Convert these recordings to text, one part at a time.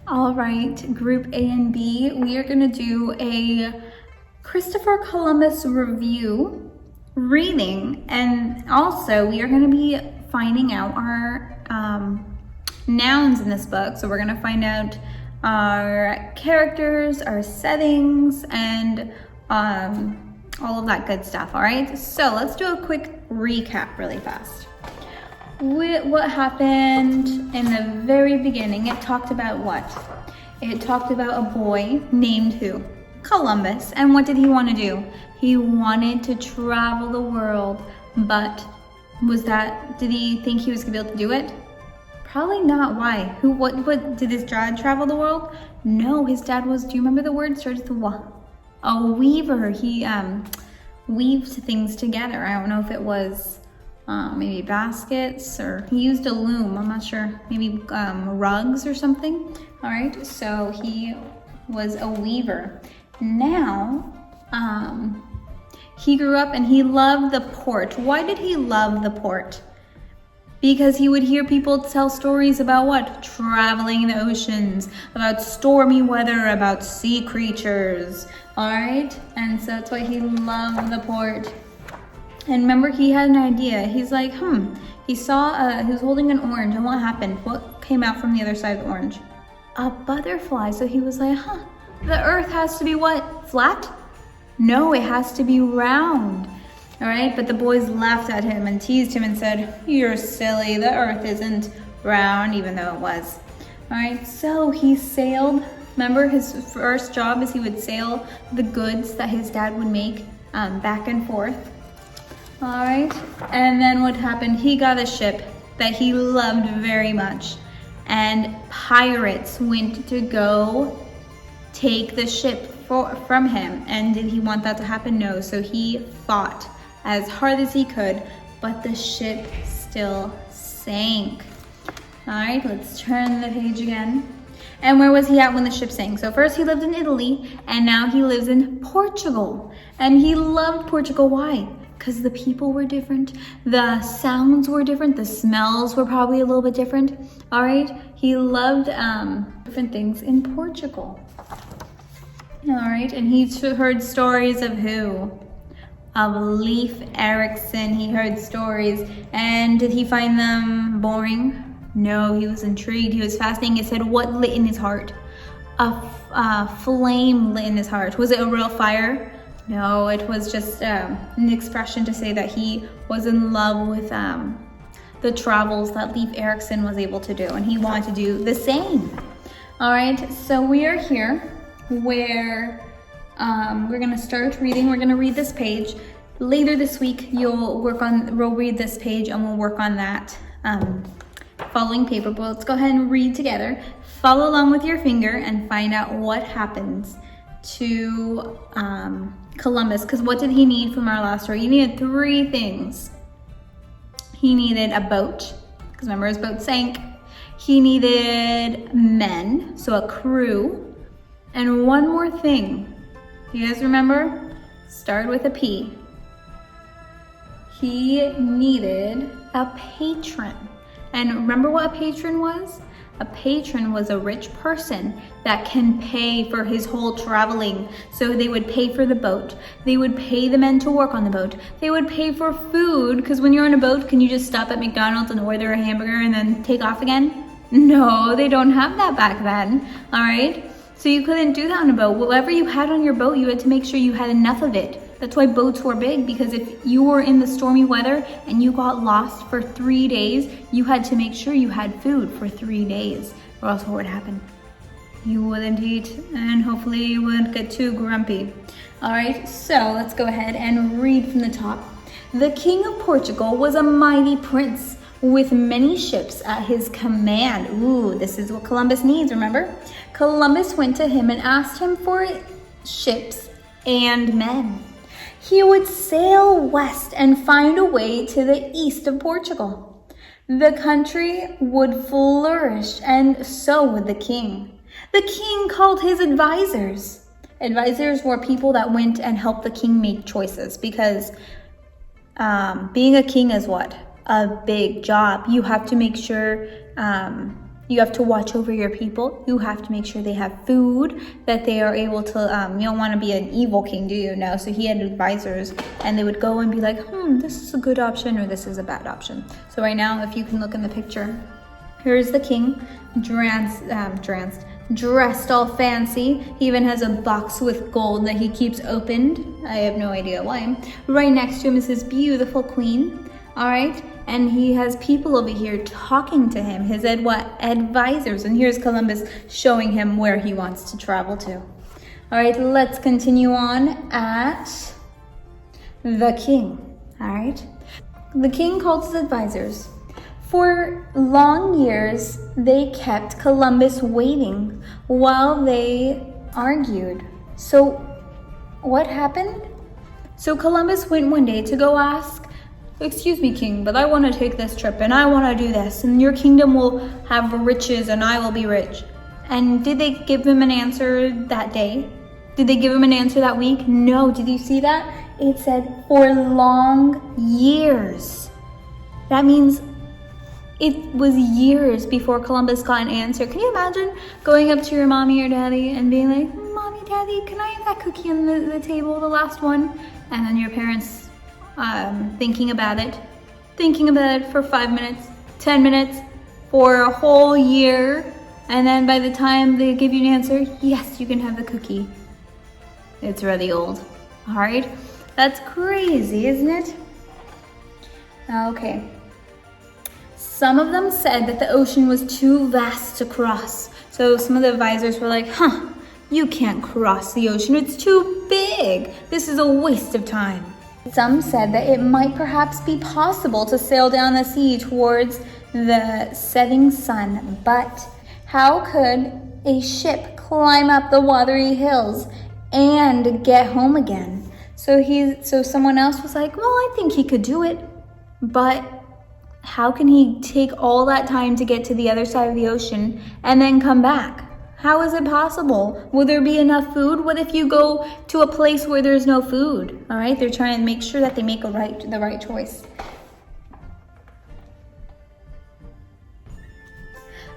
All right, group A and B, we are gonna do a Christopher Columbus review reading, and also we are gonna be finding out our nouns in this book. So we're gonna find out our characters, our settings, and all of that good stuff, all right? So let's do a quick recap really fast. What happened in the very beginning? It talked about what? It talked about a boy named who? Columbus. And what did he want to do? He wanted to travel the world, but did he think he was gonna be able to do it? Probably not. Why? What did his dad travel the world? No, his dad was, do you remember the word? Started with what? A weaver. He weaved things together. I don't know if it was maybe baskets, or he used a loom, I'm not sure, maybe rugs or something. All right, so he was a weaver. Now, he grew up and he loved the port. Why did he love the port? Because he would hear people tell stories about what? Traveling the oceans, about stormy weather, about sea creatures, all right? And so that's why he loved the port. And remember, he had an idea. He's like, he saw, he was holding an orange, and what happened? What came out from the other side of the orange? A butterfly. So he was like, the earth has to be what? Flat? No, it has to be round. All right, but the boys laughed at him and teased him and said, you're silly, the earth isn't round, even though it was. All right, so he sailed. Remember, his first job is he would sail the goods that his dad would make back and forth. All right, and then what happened? He got a ship that he loved very much, and pirates went to go take the ship from him. And did he want that to happen? No, so he fought as hard as he could, but the ship still sank. All right, let's turn the page again. And where was he at when the ship sank? So first he lived in Italy, and now he lives in Portugal. And he loved Portugal. Why? Because the people were different, the sounds were different, the smells were probably a little bit different. All right, he loved different things in Portugal. All right, and he heard stories of who? Of Leif Erikson. He heard stories, and did he find them boring? No, he was intrigued, he was fascinated. He said, what lit in his heart? A flame lit in his heart. Was it a real fire? No, it was just an expression to say that he was in love with the travels that Leif Erikson was able to do, and he wanted to do the same. All right, so we are here where we're gonna start reading. We're gonna read this page. Later this week, we'll read this page and we'll work on that following paper. But let's go ahead and read together. Follow along with your finger and find out what happens to Columbus, because what did he need from our last story? He needed 3 things. He needed a boat, because remember his boat sank. He needed men, so a crew, and one more thing. You guys remember? Started with a P. He needed a patron. And remember what a patron was? A patron was a rich person that can pay for his whole traveling. So they would pay for the boat. They would pay the men to work on the boat. They would pay for food, because when you're on a boat, can you just stop at McDonald's and order a hamburger and then take off again? No, they don't have that back then, all right? So you couldn't do that on a boat. Whatever you had on your boat, you had to make sure you had enough of it. That's why boats were big, because if you were in the stormy weather and you got lost for 3 days, you had to make sure you had food for 3 days, or else what would happen? You wouldn't eat, and hopefully you wouldn't get too grumpy. All right, so let's go ahead and read from the top. The King of Portugal was a mighty prince with many ships at his command. Ooh, this is what Columbus needs, remember? Columbus went to him and asked him for ships and men. He would sail west and find a way to the east of Portugal. The country would flourish, and so would the king. The king called his advisors. Advisors were people that went and helped the king make choices, because being a king is what? A big job. You have to make sure You have to watch over your people. You have to make sure they have food, that they are able to, you don't want to be an evil king, do you? No. So he had advisors, and they would go and be like, this is a good option, or this is a bad option. So right now, if you can look in the picture, here's the king, dressed all fancy. He even has a box with gold that he keeps opened. I have no idea why. Right next to him is his beautiful queen. All right. And he has people over here talking to him, his advisors. And here's Columbus showing him where he wants to travel to. All right, let's continue on at the king. All right. The king called his advisors. For long years, they kept Columbus waiting while they argued. So what happened? So Columbus went one day to go ask, "Excuse me, king, but I want to take this trip and I want to do this, and your kingdom will have riches and I will be rich." And did they give him an answer that day? Did they give him an answer that week? No. Did you see that? It said for long years. That means it was years before Columbus got an answer. Can you imagine going up to your mommy or daddy and being like, "Mommy, daddy, can I have that cookie on the table, the last one?" And then your parents thinking about it for 5 minutes, 10 minutes, for a whole year. And then by the time they give you an answer, yes, you can have the cookie. It's really old. All right. That's crazy, isn't it? Okay. Some of them said that the ocean was too vast to cross. So some of the advisors were like, you can't cross the ocean. It's too big. This is a waste of time. Some said that it might perhaps be possible to sail down the sea towards the setting sun, but how could a ship climb up the watery hills and get home again? So someone else was like, well, I think he could do it, but how can he take all that time to get to the other side of the ocean and then come back? How is it possible? Will there be enough food? What if you go to a place where there's no food? All right, they're trying to make sure that they make the right choice.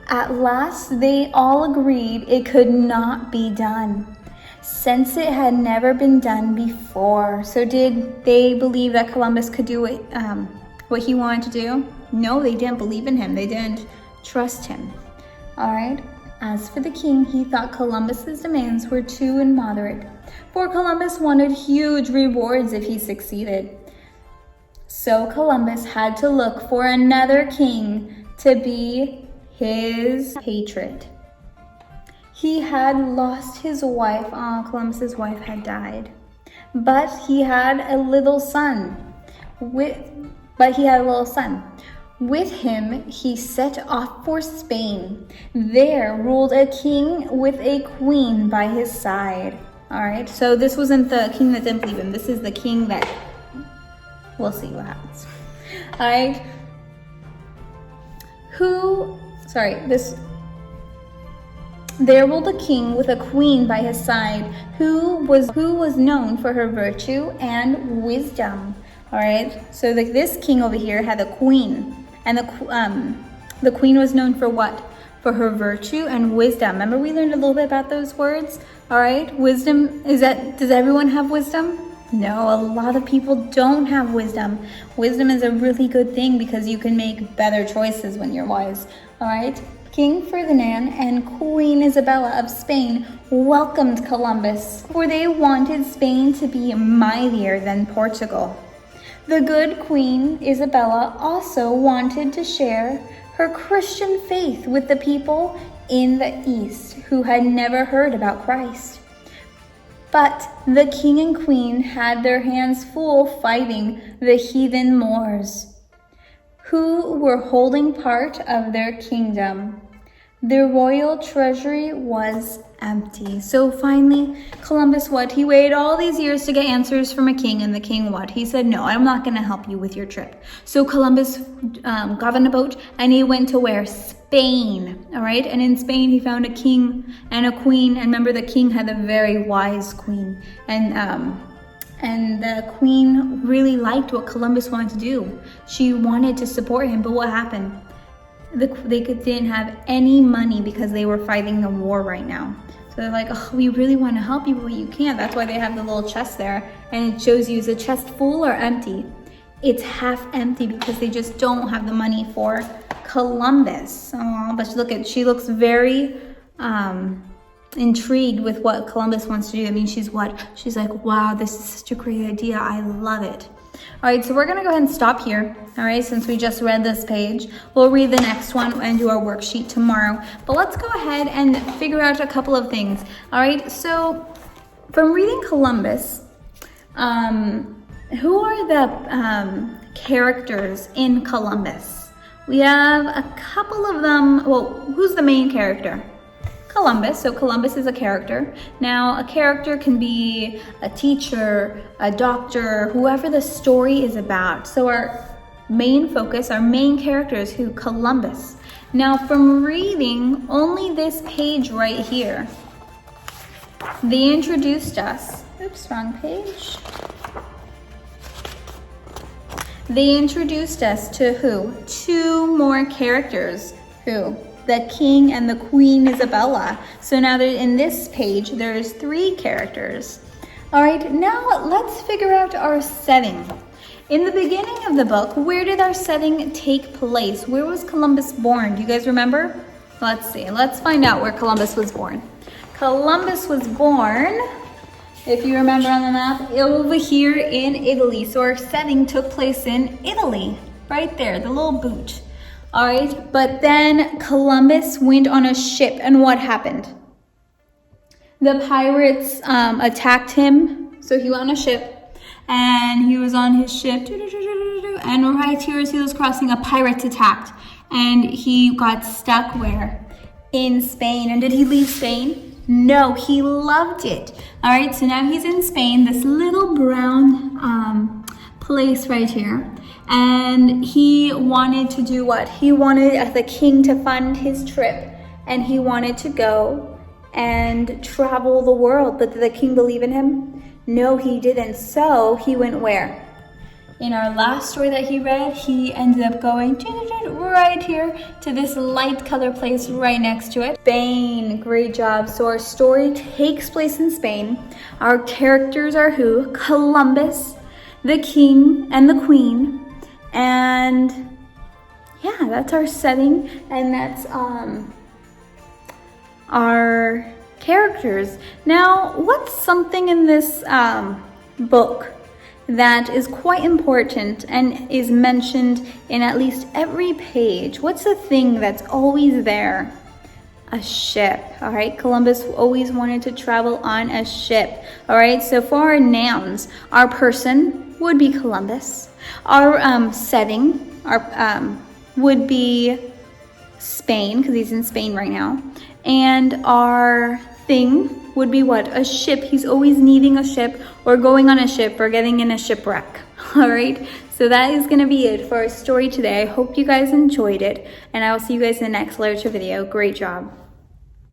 At last, they all agreed it could not be done, since it had never been done before. So did they believe that Columbus could do it, what he wanted to do? No, they didn't believe in him. They didn't trust him. All right. As for the king, he thought Columbus's demands were too immoderate, for Columbus wanted huge rewards if he succeeded. So Columbus had to look for another king to be his patron. He had lost his wife. Columbus's wife had died, but he had a little son. With him, he set off for Spain. There ruled a king with a queen by his side. All right, so this wasn't the king that didn't believe him. This is the king that, we'll see what happens. All right. There ruled a king with a queen by his side, who was known for her virtue and wisdom. All right, so this king over here had a queen. And the queen was known for what? For her virtue and wisdom. Remember, we learned a little bit about those words? All right, wisdom, does everyone have wisdom? No, a lot of people don't have wisdom. Wisdom is a really good thing because you can make better choices when you're wise. All right, King Ferdinand and Queen Isabella of Spain welcomed Columbus, for they wanted Spain to be mightier than Portugal. The good Queen Isabella also wanted to share her Christian faith with the people in the East who had never heard about Christ. But the king and queen had their hands full fighting the heathen Moors, who were holding part of their kingdom. The royal treasury was empty. So finally, Columbus, he waited all these years to get answers from a king, and the king he said, no, I'm not going to help you with your trip. So Columbus got on a boat, and he went to where? Spain, all right? And in Spain, he found a king and a queen, and remember, the king had a very wise queen, and the queen really liked what Columbus wanted to do. She wanted to support him, but what happened? didn't have any money because they were fighting the war right now. So they're like, oh, we really want to help you, but you can't. That's why they have the little chest there. And it shows you, is the chest full or empty? It's half empty because they just don't have the money for Columbus. Oh, but look at, she looks very intrigued with what Columbus wants to do. I mean, she's like, wow, this is such a great idea. I love it. All right, so we're gonna go ahead and stop here. All right, since we just read this page, we'll read the next one and do our worksheet tomorrow. But let's go ahead and figure out a couple of things. All right, so from reading Columbus, who are the characters in Columbus? We have a couple of them. Well, who's the main character? Columbus. So Columbus is a character. Now, a character can be a teacher, a doctor, whoever the story is about. So our main focus, our main character is who? Columbus. Now, from reading only this page right here, they introduced us. Oops, wrong page. They introduced us to who? Two more characters. Who? The King and the Queen Isabella. So now in this page, there's 3 characters. All right, now let's figure out our setting. In the beginning of the book, where did our setting take place? Where was Columbus born? Do you guys remember? Let's see, let's find out where Columbus was born. Columbus was born, if you remember on the map, over here in Italy. So our setting took place in Italy, right there, the little boot. All right, but then Columbus went on a ship, and what happened? The pirates attacked him. So he went on a ship, and he was on his ship, and right here as he was crossing, a pirate attacked, and he got stuck where? In Spain. And did he leave Spain? No, he loved it. All right, so now he's in Spain, this little brown place right here. And he wanted to do what? He wanted the king to fund his trip, and he wanted to go and travel the world. But did the king believe in him? No, he didn't. So he went where? In our last story that he read, he ended up going right here to this light color place right next to it. Spain, great job. So our story takes place in Spain. Our characters are who? Columbus, the king and the queen. And yeah, that's our setting, and that's our characters. Now, what's something in this book that is quite important and is mentioned in at least every page? What's the thing that's always there? A ship. All right, Columbus always wanted to travel on a ship. All right, so for our nouns, our person would be Columbus. Our setting would be Spain, because he's in Spain right now. And our thing would be what? A ship. He's always needing a ship, or going on a ship, or getting in a shipwreck. All right, so that is going to be it for our story today. I hope you guys enjoyed it, and I will see you guys in the next literature video. Great job.